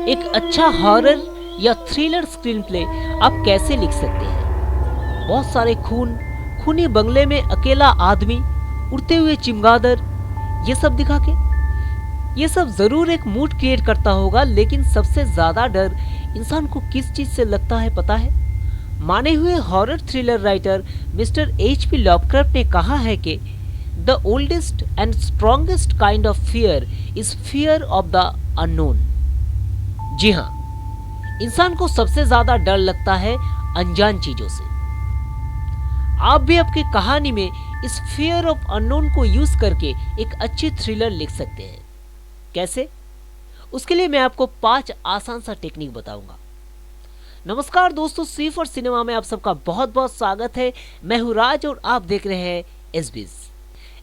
एक अच्छा हॉरर या थ्रिलर स्क्रीन प्ले आप कैसे लिख सकते हैं? बहुत सारे खूनी बंगले में अकेला आदमी, उड़ते हुए चिमगादड़, ये सब दिखा के ये सब जरूर एक मूड क्रिएट करता होगा, लेकिन सबसे ज्यादा डर इंसान को किस चीज से लगता है पता है? माने हुए horror thriller writer mister H.P. Lovecraft ने कहा है कि the oldest and strongest kind of fear is fear of the unknown. जी हाँ, इंसान को सबसे ज्यादा डर लगता है अनजान चीजों से। आप भी आपकी कहानी में इस फियर ऑफ अननोन को यूज करके एक अच्छी थ्रिलर लिख सकते हैं। कैसे? उसके लिए मैं आपको 5 आसान सा टेक्निक बताऊंगा। नमस्कार दोस्तों, सी फॉर सिनेमा में आप सबका बहुत बहुत स्वागत है। मैं हूं राज और आप देख रहे हैं एसबीएस।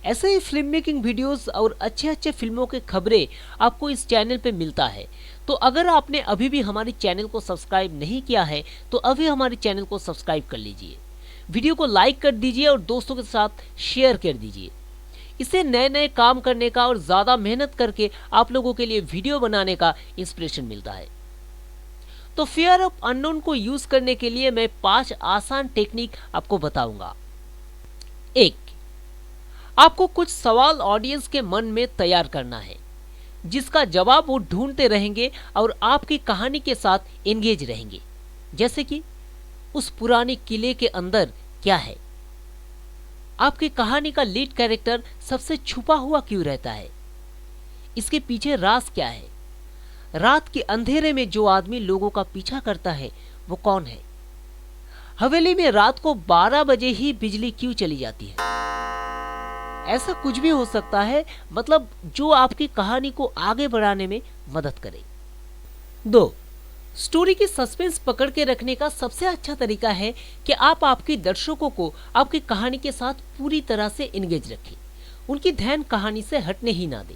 ऐसे ही फिल्म मेकिंग वीडियोस और अच्छे अच्छे फिल्मों के खबरें आपको इस चैनल पे मिलता है। तो अगर आपने अभी भी हमारे चैनल को सब्सक्राइब नहीं किया है तो अभी हमारे चैनल को सब्सक्राइब कर लीजिए, वीडियो को लाइक कर दीजिए और दोस्तों के साथ शेयर कर दीजिए। इससे नए नए काम करने का और ज़्यादा मेहनत करके आप लोगों के लिए वीडियो बनाने का इंस्पिरेशन मिलता है। तो फियर ऑफ अननोन को यूज करने के लिए मैं 5 आसान टेक्निक आपको बताऊंगा। 1, आपको कुछ सवाल ऑडियंस के मन में तैयार करना है जिसका जवाब वो ढूंढते रहेंगे और आपकी कहानी के साथ एंगेज रहेंगे। जैसे कि उस पुराने किले के अंदर क्या है? आपकी कहानी का लीड कैरेक्टर सबसे छुपा हुआ क्यों रहता है? इसके पीछे राज क्या है? रात के अंधेरे में जो आदमी लोगों का पीछा करता है वो कौन है? हवेली में रात को 12 बजे ही बिजली क्यों चली जाती है? ऐसा कुछ भी हो सकता है, मतलब जो आपकी कहानी को आगे बढ़ाने में मदद करे। 2, स्टोरी की सस्पेंस पकड़ के रखने का सबसे अच्छा तरीका है कि आप आपके दर्शकों को आपकी कहानी के साथ पूरी तरह से एंगेज रखें, उनकी ध्यान कहानी से हटने ही ना दें।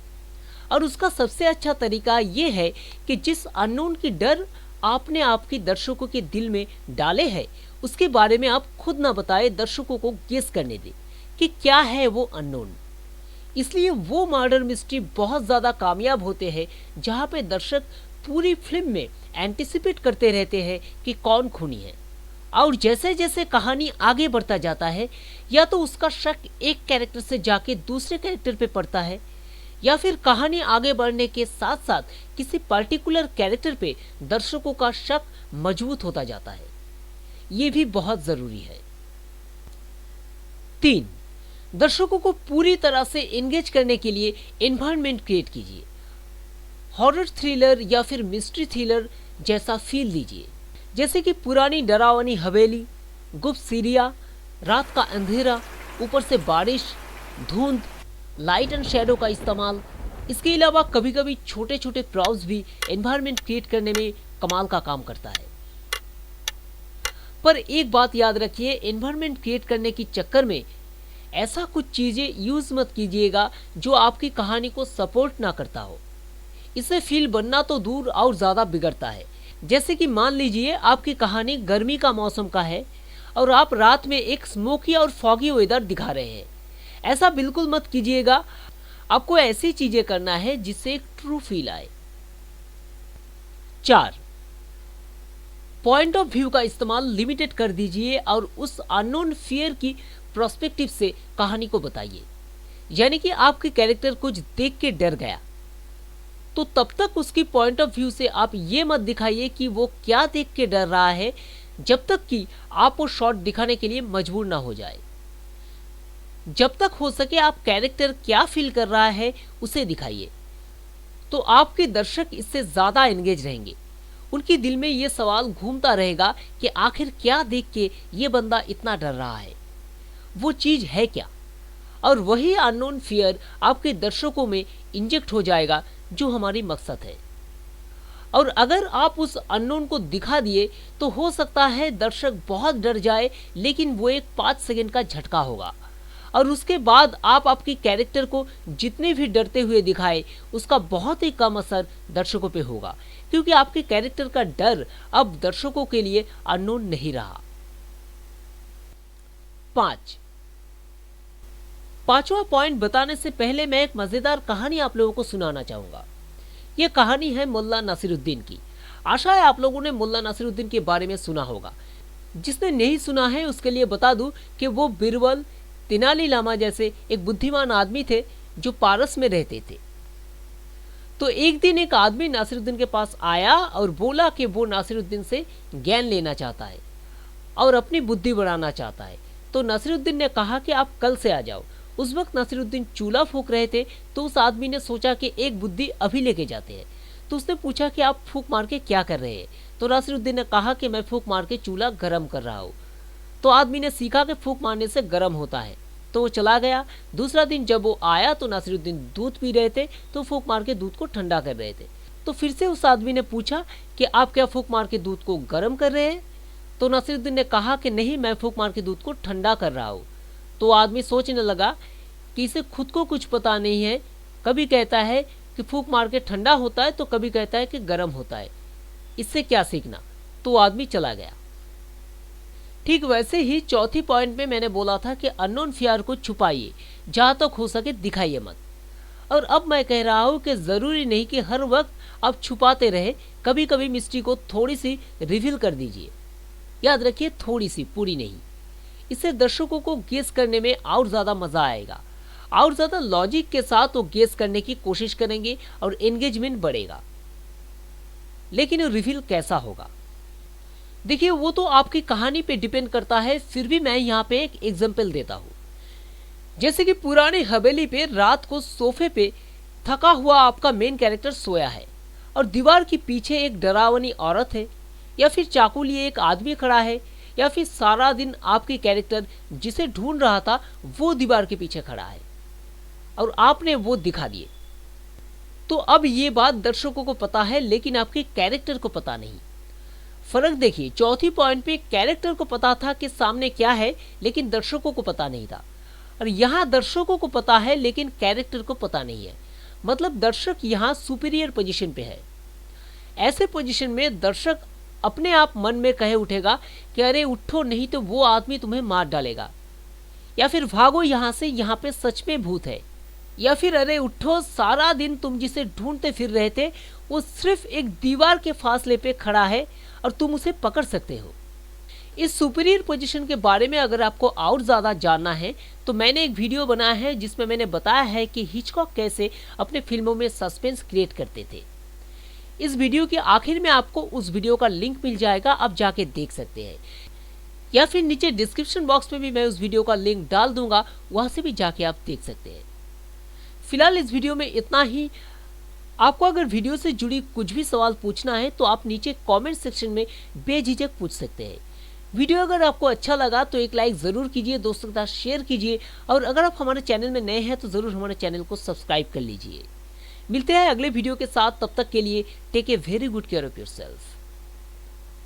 और उसका सबसे अच्छा तरीका यह है कि जिस अननोन की डर आपने आपके दर्शकों के दिल में डाले है उसके बारे में आप खुद ना बताए, दर्शकों को गेस करने दें कि क्या है वो अननोन। इसलिए वो मर्डर मिस्ट्री बहुत ज्यादा कामयाब होते हैं जहां पे दर्शक पूरी फिल्म में एंटिसिपेट करते रहते हैं कि कौन खूनी है। और जैसे जैसे कहानी आगे बढ़ता जाता है, या तो उसका शक एक कैरेक्टर से जाके दूसरे कैरेक्टर पे पड़ता है, या फिर कहानी आगे बढ़ने के साथ साथ किसी पर्टिकुलर कैरेक्टर पे दर्शकों का शक मजबूत होता जाता है। ये भी बहुत जरूरी है। 3, दर्शकों को पूरी तरह से एंगेज करने के लिए एनवायरनमेंट क्रिएट कीजिए। हॉरर थ्रिलर या फिर मिस्ट्री थ्रिलर जैसा फील दीजिए, जैसे कि पुरानी डरावनी हवेली, गुप्त सीढ़ियां, रात का अंधेरा, ऊपर से बारिश, धुंध, लाइट एंड शैडो का इस्तेमाल। इसके अलावा कभी कभी छोटे छोटे प्रॉप्स भी एनवायरनमेंट क्रिएट करने में कमाल का काम करता है। पर एक बात याद रखिए, एनवायरनमेंट क्रिएट करने के चक्कर में ऐसा कुछ चीजें यूज मत कीजिएगा जो आपकी कहानी को सपोर्ट ना करता हो। इससे फील बनना तो दूर और ज्यादा बिगड़ता है। जैसे कि मान लीजिए आपकी कहानी गर्मी का मौसम का है और आप रात में एक स्मोकी और फॉगी वेदर दिखा रहे हैं। ऐसा बिल्कुल मत कीजिएगा। आपको ऐसी चीजें करना है जिससे एक ट्रू फील आए। 4, पॉइंट ऑफ व्यू का इस्तेमाल लिमिटेड कर दीजिए और उस अननोन फियर की प्रोस्पेक्टिव से कहानी को बताइए। यानी कि आपके कैरेक्टर कुछ देख के डर गया तो तब तक उसकी पॉइंट ऑफ व्यू से आप ये मत दिखाइए कि वो क्या देख के डर रहा है, जब तक कि आप वो शॉट दिखाने के लिए मजबूर ना हो जाए। जब तक हो सके आप कैरेक्टर क्या फील कर रहा है उसे दिखाइए, तो आपके दर्शक इससे ज्यादा एंगेज रहेंगे। उनके दिल में ये सवाल घूमता रहेगा कि आखिर क्या देख के ये बंदा इतना डर रहा है, वो चीज है क्या? और वही अननोन फियर आपके दर्शकों में इंजेक्ट हो जाएगा, जो हमारी मकसद है। और अगर आप उस अननोन को दिखा दिए तो हो सकता है दर्शक बहुत डर जाए, लेकिन वो एक 5 सेकंड का झटका होगा और उसके बाद आप आपकी कैरेक्टर को जितने भी डरते हुए दिखाए उसका बहुत ही कम असर दर्शकों पे होगा, क्योंकि आपके कैरेक्टर का डर अब दर्शकों के लिए अननोन नहीं रहा। 5, पांचवा पॉइंट बताने से पहले मैं एक मजेदार कहानी आप लोगों को सुनाना चाहूंगा। यह कहानी है मुल्ला नसीरुद्दीन की। आशा है आप लोगों ने मुल्ला नासिरुद्दीन के बारे में सुना होगा। जिसने नहीं सुना है उसके लिए बता दूं कि वो बिरबल, तेनाली लामा जैसे एक बुद्धिमान आदमी थे जो पारस में रहते थे। तो एक दिन एक आदमी नासिरुद्दीन के पास आया और बोला कि वो नासिरुद्दीन से ज्ञान लेना चाहता है और अपनी बुद्धि बढ़ाना चाहता है। तो नासिरुद्दीन ने कहा कि आप कल से आ जाओ। उस वक्त नासिरुद्दीन चूल्हा फूंक रहे थे, तो उस आदमी ने सोचा कि एक बुद्धि अभी लेके जाते हैं। तो उसने पूछा कि आप फूंक मार के क्या कर रहे हैं? तो नासिरुद्दीन ने कहा कि मैं फूंक मार के चूल्हा गर्म कर रहा हूँ। तो आदमी ने सीखा कि फूंक मारने से गर्म होता है, तो वो चला गया। दूसरा दिन जब वो आया तो नासिरुद्दीन दूध पी रहे थे, तो फूंक मार के दूध को ठंडा कर रहे थे। तो फिर से उस आदमी ने पूछा कि आप क्या फूंक मार के दूध को गर्म कर रहे हैं? तो नासिरुद्दीन ने कहा कि नहीं, मैं फूंक मार के दूध को ठंडा कर रहा हूँ। तो आदमी सोचने लगा कि इसे खुद को कुछ पता नहीं है, कभी कहता है कि फूंक मार के ठंडा होता है तो कभी कहता है कि गर्म होता है, इससे क्या सीखना। तो आदमी चला गया। ठीक वैसे ही चौथी पॉइंट में मैंने बोला था कि अननोन फियर को छुपाइए, जहां तक हो सके दिखाइए मत। और अब मैं कह रहा हूं कि जरूरी नहीं कि हर वक्त आप छुपाते रहे, कभी कभी मिस्ट्री को थोड़ी सी रिवील कर दीजिए। याद रखिए, थोड़ी सी, पूरी नहीं। इससे दर्शकों को गेस करने में और ज्यादा मजा आएगा, और ज्यादा लॉजिक के साथ वो गेस करने की कोशिश करेंगे और एंगेजमेंट बढ़ेगा। लेकिन रिवील कैसा होगा, देखिए वो तो आपकी कहानी पे डिपेंड करता है। फिर भी मैं यहाँ पे एक एग्जांपल देता हूँ। जैसे कि पुरानी हवेली पे रात को सोफे पे थका हुआ आपका मेन कैरेक्टर सोया है और दीवार के पीछे एक डरावनी औरत है, या फिर चाकू लिए एक आदमी खड़ा है, या फिर सारा दिन आपकी कैरेक्टर जिसे ढूंढ रहा था वो दीवार के पीछे खड़ा है और आपने वो दिखा दिए। तो अब ये बात दर्शकों को पता है लेकिन आपके कैरेक्टर को पता नहीं। फर्क देखिए, चौथी पॉइंट पे कैरेक्टर को पता था कि सामने क्या है लेकिन दर्शकों को पता नहीं था, और यहाँ दर्शकों को पता है लेकिन कैरेक्टर को पता नहीं है। मतलब दर्शक यहाँ सुपीरियर पोजीशन पे है। ऐसे पोजीशन में दर्शक अपने आप मन में कहे उठेगा कि अरे उठो, नहीं तो वो आदमी तुम्हें मार डालेगा, या फिर भागो यहाँ से, यहाँ पे सच में भूत है, या फिर अरे उठो, सारा दिन तुम जिसे ढूंढते फिर रहे थे वो सिर्फ एक दीवार के फासले पे खड़ा है और तुम उसे पकड़ सकते हो। इस सुपीरियर पोजीशन के बारे में अगर आपको और ज़्यादा जानना है तो मैंने एक वीडियो बनाया है जिसमें मैंने बताया है कि हिचकॉक कैसे अपने फिल्मों में सस्पेंस क्रिएट करते थे। इस वीडियो के आखिर में आपको उस वीडियो का लिंक मिल जाएगा, आप जाके देख सकते हैं, या फिर नीचे डिस्क्रिप्शन बॉक्स में भी मैं उस वीडियो का लिंक डाल दूंगा, वहां से भी जाके आप देख सकते हैं। फिलहाल इस वीडियो में इतना ही। आपको अगर वीडियो से जुड़ी कुछ भी सवाल पूछना है तो आप नीचे कमेंट सेक्शन में बेझिझक पूछ सकते हैं। वीडियो अगर आपको अच्छा लगा तो एक लाइक ज़रूर कीजिए, दोस्तों के साथ शेयर कीजिए, और अगर आप हमारे चैनल में नए हैं तो ज़रूर हमारे चैनल को सब्सक्राइब कर लीजिए। मिलते हैं अगले वीडियो के साथ, तब तक के लिए take a very good care of yourself.